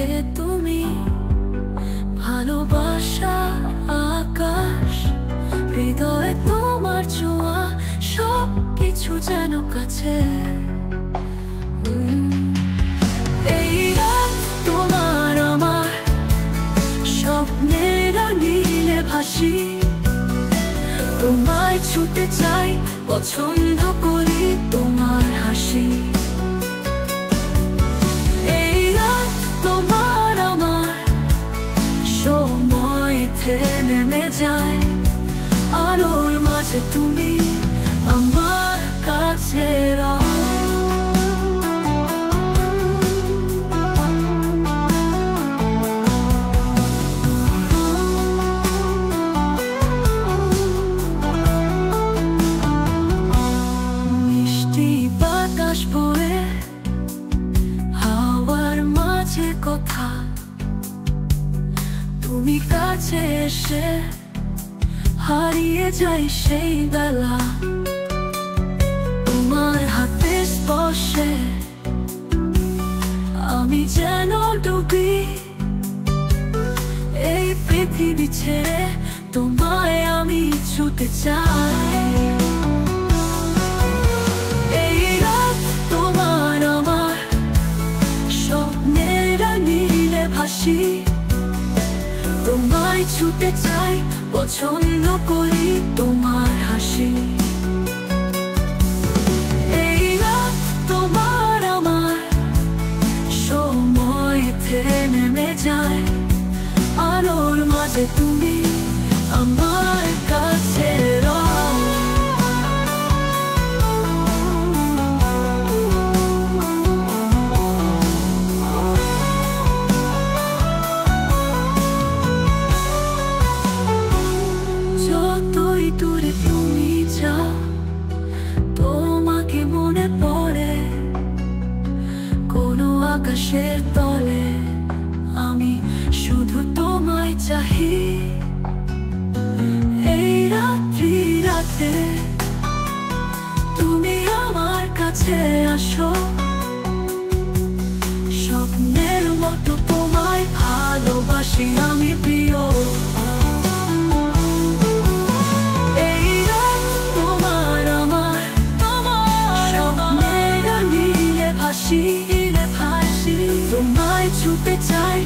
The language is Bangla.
ওঠে তুমি, ভালোবাসা আকাশ, হৃদয়ে তোমার ছোঁয়া, সব কিছু যেন কাছে। এই রাত তোমার আমার স্বপ্নের নীলে ভাসি, তোমায় ছুটে চাই, পছন্দ করি তোমার হাসি। এই রাত তোমার আমার সময় নেমে যায়, আলোর মাঝে তুমি আমার কাছে মিষ্টি বাতাস বয়ে, হাওয়ার মাঝে কথা, তুমি কাছে এসে হারিয়ে যাই সেই বেলা। তোমার হাতে স্পর্শে আমি যেন ডুবি, এই পৃথিবী ছেড়ে তোমায় আমি ছুটে চাই। এই রাত তোমার আমার স্বপ্নের নীলে ভাসি, তোমায় ছুটে চাই, পছন্দ করি তোমার হাসি। এই রাত তোমার আমার সময় নেমে যায়, আলোর মাঝে তুমি আমার কাছে যতই দূরে তুমি যাও, তোমাকে মনে পড়ে কোনো আকাশের তলে, আমি শুধু তোমায় চাহি। এই রাতে তুমি আমার কাছে আসো, স্বপ্নের মতো তোমায় ভালোবাসি আমি প্রিয়। তোমায় ছুটে চাই।